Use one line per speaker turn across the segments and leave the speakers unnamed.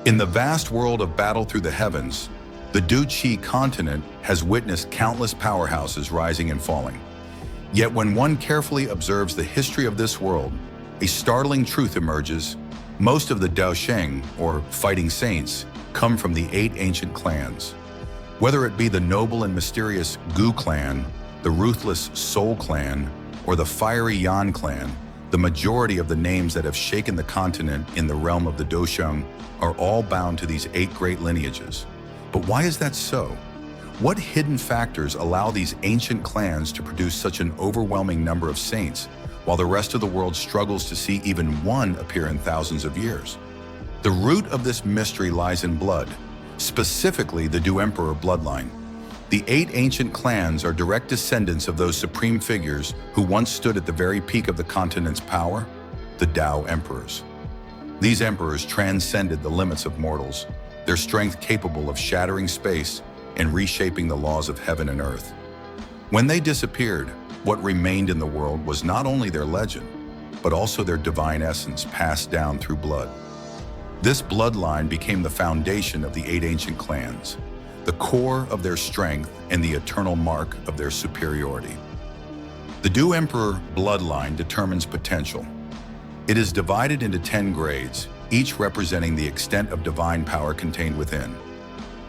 In the vast world of battle through the heavens, the Dou Qi Continent has witnessed countless powerhouses rising and falling. Yet when one carefully observes the history of this world, a startling truth emerges. Most of the Dou Sheng, or fighting saints, come from the 8 ancient clans. Whether it be the noble and mysterious Gu clan, the ruthless Soul clan, or the fiery Yan clan, the majority of the names that have shaken the continent in the realm of the Dou Sheng are all bound to these 8 great lineages. But why is that so? What hidden factors allow these ancient clans to produce such an overwhelming number of saints, while the rest of the world struggles to see even one appear in thousands of years? The root of this mystery lies in blood, specifically the Dou Emperor bloodline. The 8 ancient clans are direct descendants of those supreme figures who once stood at the very peak of the continent's power, the Dou Emperors. These emperors transcended the limits of mortals, their strength capable of shattering space and reshaping the laws of heaven and earth. When they disappeared, what remained in the world was not only their legend, but also their divine essence passed down through blood. This bloodline became the foundation of the 8 ancient clans, the core of their strength and the eternal mark of their superiority. The Dou Emperor bloodline determines potential. It is divided into 10 grades, each representing the extent of divine power contained within.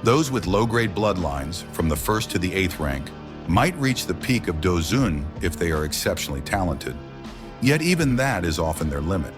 Those with low-grade bloodlines, from the 1st to the 8th rank, might reach the peak of Dou Zun if they are exceptionally talented. Yet even that is often their limit.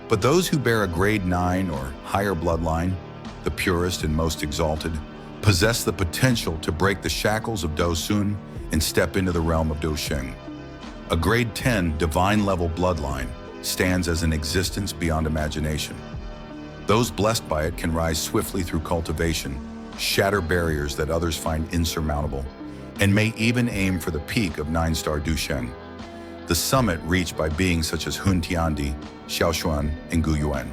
But those who bear a grade 9 or higher bloodline, the purest and most exalted, possess the potential to break the shackles of Dou Sun and step into the realm of Dou Sheng. A grade 10 divine-level bloodline stands as an existence beyond imagination. Those blessed by it can rise swiftly through cultivation, shatter barriers that others find insurmountable, and may even aim for the peak of 9-star Dou Sheng, the summit reached by beings such as Hun Tiandi, Xiao Xuan, and Gu Yuan.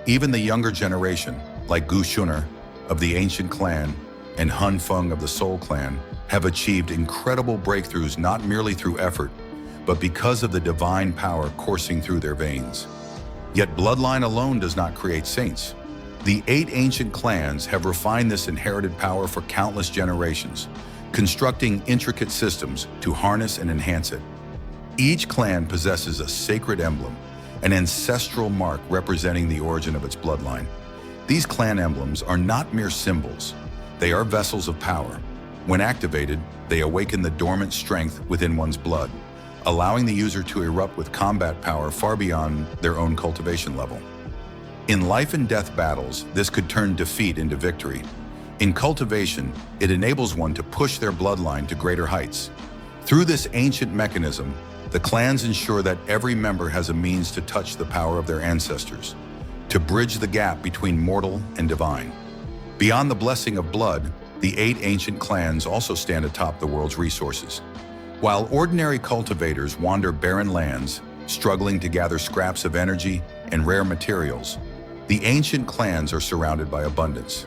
Even the younger generation, like Gu Xun'er of the ancient clan and Han Feng of the Soul clan, have achieved incredible breakthroughs not merely through effort, but because of the divine power coursing through their veins. Yet bloodline alone does not create saints. The 8 ancient clans have refined this inherited power for countless generations, constructing intricate systems to harness and enhance it. Each clan possesses a sacred emblem, an ancestral mark representing the origin of its bloodline. These clan emblems are not mere symbols. They are vessels of power. When activated, they awaken the dormant strength within one's blood, allowing the user to erupt with combat power far beyond their own cultivation level. In life and death battles, this could turn defeat into victory. In cultivation, it enables one to push their bloodline to greater heights. Through this ancient mechanism, the clans ensure that every member has a means to touch the power of their ancestors, to bridge the gap between mortal and divine. Beyond the blessing of blood, the 8 ancient clans also stand atop the world's resources. While ordinary cultivators wander barren lands, struggling to gather scraps of energy and rare materials, the ancient clans are surrounded by abundance.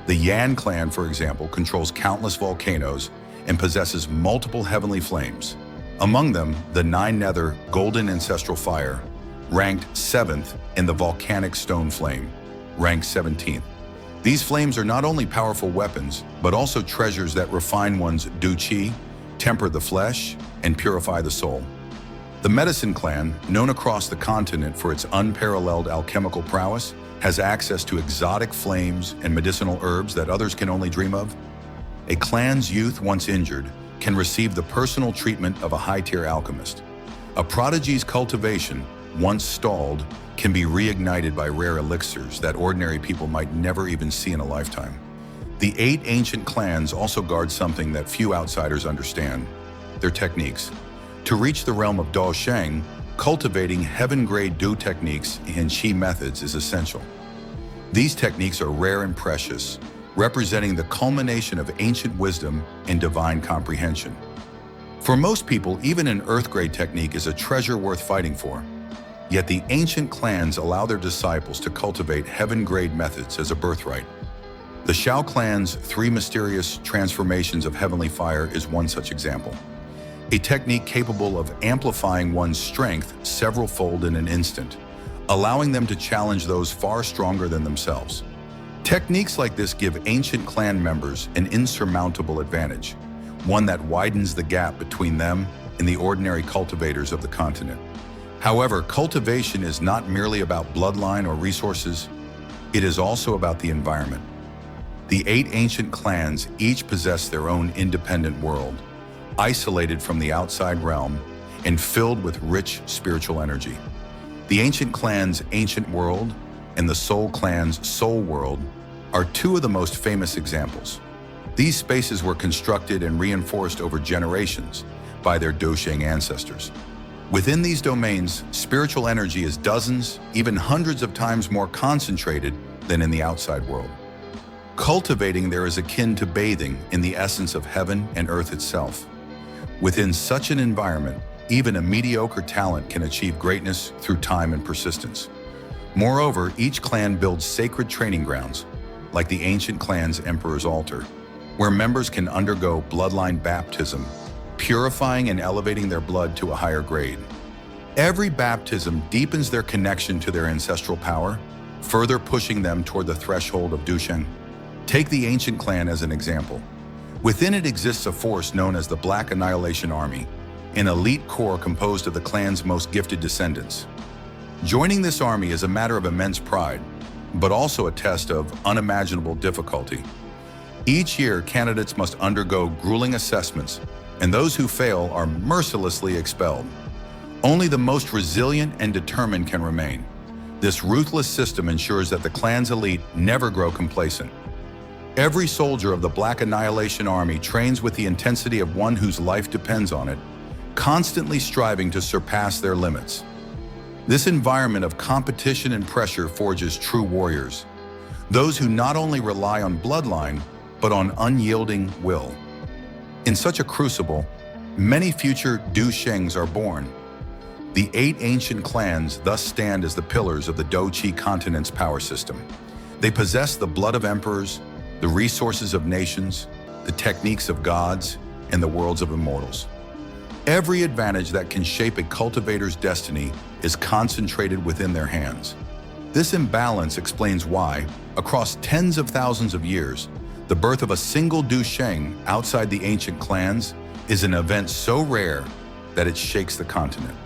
The Yan clan, for example, controls countless volcanoes and possesses multiple heavenly flames. Among them, the 9-nether golden ancestral fire, ranked 7th in the volcanic stone flame, ranked 17th. These flames are not only powerful weapons, but also treasures that refine one's Dou Qi, temper the flesh, and purify the soul. The Medicine clan, known across the continent for its unparalleled alchemical prowess, has access to exotic flames and medicinal herbs that others can only dream of. A clan's youth once injured can receive the personal treatment of a high-tier alchemist. A prodigy's cultivation, once stalled, can be reignited by rare elixirs that ordinary people might never even see in a lifetime. The 8 ancient clans also guard something that few outsiders understand: their techniques. To reach the realm of Dou Sheng, cultivating heaven-grade Dou techniques and Qi methods is essential. These techniques are rare and precious, representing the culmination of ancient wisdom and divine comprehension. For most people, even an earth-grade technique is a treasure worth fighting for. Yet the ancient clans allow their disciples to cultivate heaven-grade methods as a birthright. The Xiao clan's 3 mysterious transformations of heavenly fire is one such example. A technique capable of amplifying one's strength several-fold in an instant, allowing them to challenge those far stronger than themselves. Techniques like this give ancient clan members an insurmountable advantage, one that widens the gap between them and the ordinary cultivators of the continent. However, cultivation is not merely about bloodline or resources, it is also about the environment. The 8 ancient clans each possess their own independent world, isolated from the outside realm and filled with rich spiritual energy. The ancient clan's ancient world and the Soul clan's soul world are 2 of the most famous examples. These spaces were constructed and reinforced over generations by their Dou Sheng ancestors. Within these domains, spiritual energy is dozens, even hundreds of times more concentrated than in the outside world. Cultivating there is akin to bathing in the essence of heaven and earth itself. Within such an environment, even a mediocre talent can achieve greatness through time and persistence. Moreover, each clan builds sacred training grounds, like the ancient clan's Emperor's Altar, where members can undergo bloodline baptism, purifying and elevating their blood to a higher grade. Every baptism deepens their connection to their ancestral power, further pushing them toward the threshold of Dou Sheng. Take the ancient clan as an example. Within it exists a force known as the Black Annihilation Army, an elite corps composed of the clan's most gifted descendants. Joining this army is a matter of immense pride, but also a test of unimaginable difficulty. Each year, candidates must undergo grueling assessments, and those who fail are mercilessly expelled. Only the most resilient and determined can remain. This ruthless system ensures that the clan's elite never grow complacent. Every soldier of the Black Annihilation Army trains with the intensity of one whose life depends on it, constantly striving to surpass their limits. This environment of competition and pressure forges true warriors, those who not only rely on bloodline, but on unyielding will. In such a crucible, many future Dou Shengs are born. The 8 ancient clans thus stand as the pillars of the Dou Qi Continent's power system. They possess the blood of emperors, the resources of nations, the techniques of gods, and the worlds of immortals. Every advantage that can shape a cultivator's destiny is concentrated within their hands. This imbalance explains why, across tens of thousands of years, the birth of a single Dou Sheng outside the ancient clans is an event so rare that it shakes the continent.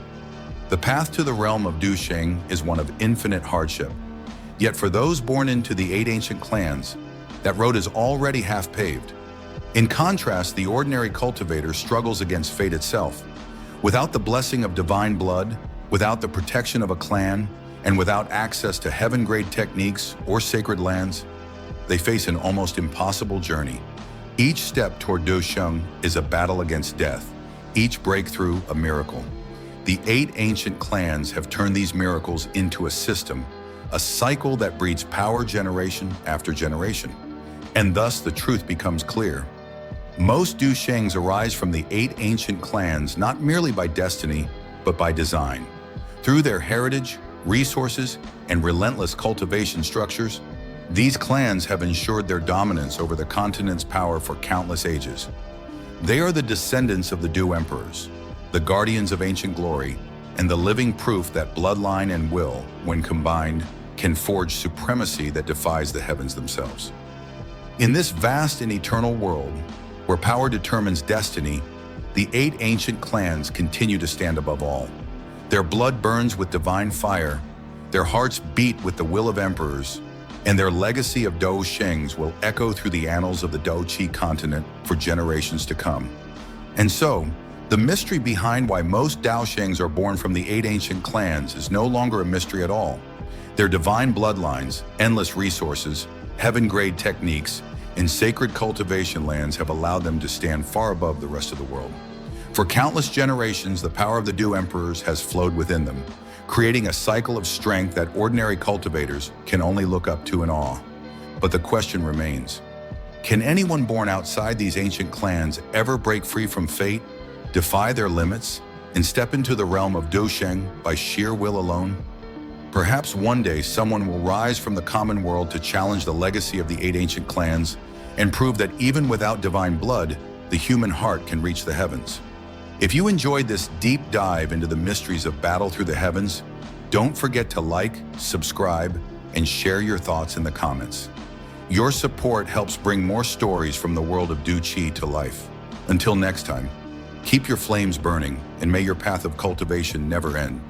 The path to the realm of Dou Sheng is one of infinite hardship. Yet for those born into the 8 ancient clans, that road is already half paved. In contrast, the ordinary cultivator struggles against fate itself. Without the blessing of divine blood, without the protection of a clan, and without access to heaven-grade techniques or sacred lands, they face an almost impossible journey. Each step toward Dou Sheng is a battle against death, each breakthrough a miracle. The 8 ancient clans have turned these miracles into a system, a cycle that breeds power generation after generation. And thus the truth becomes clear. Most Dou Shengs arise from the 8 ancient clans not merely by destiny, but by design. Through their heritage, resources, and relentless cultivation structures, these clans have ensured their dominance over the continent's power for countless ages. They are the descendants of the Dou Emperors, the guardians of ancient glory, and the living proof that bloodline and will, when combined, can forge supremacy that defies the heavens themselves. In this vast and eternal world, where power determines destiny, the 8 ancient clans continue to stand above all. Their blood burns with divine fire, their hearts beat with the will of emperors, and their legacy of Dou Shengs will echo through the annals of the Dou Qi Continent for generations to come. And so, the mystery behind why most Dou Shengs are born from the 8 ancient clans is no longer a mystery at all. Their divine bloodlines, endless resources, heaven-grade techniques, and sacred cultivation lands have allowed them to stand far above the rest of the world. For countless generations, the power of the Dou Emperors has flowed within them, creating a cycle of strength that ordinary cultivators can only look up to in awe. But the question remains, can anyone born outside these ancient clans ever break free from fate, defy their limits, and step into the realm of Dou Sheng by sheer will alone? Perhaps one day someone will rise from the common world to challenge the legacy of the 8 ancient clans and prove that even without divine blood, the human heart can reach the heavens. If you enjoyed this deep dive into the mysteries of battle through the heavens, don't forget to like, subscribe, and share your thoughts in the comments. Your support helps bring more stories from the world of Dou Qi to life. Until next time, keep your flames burning and may your path of cultivation never end.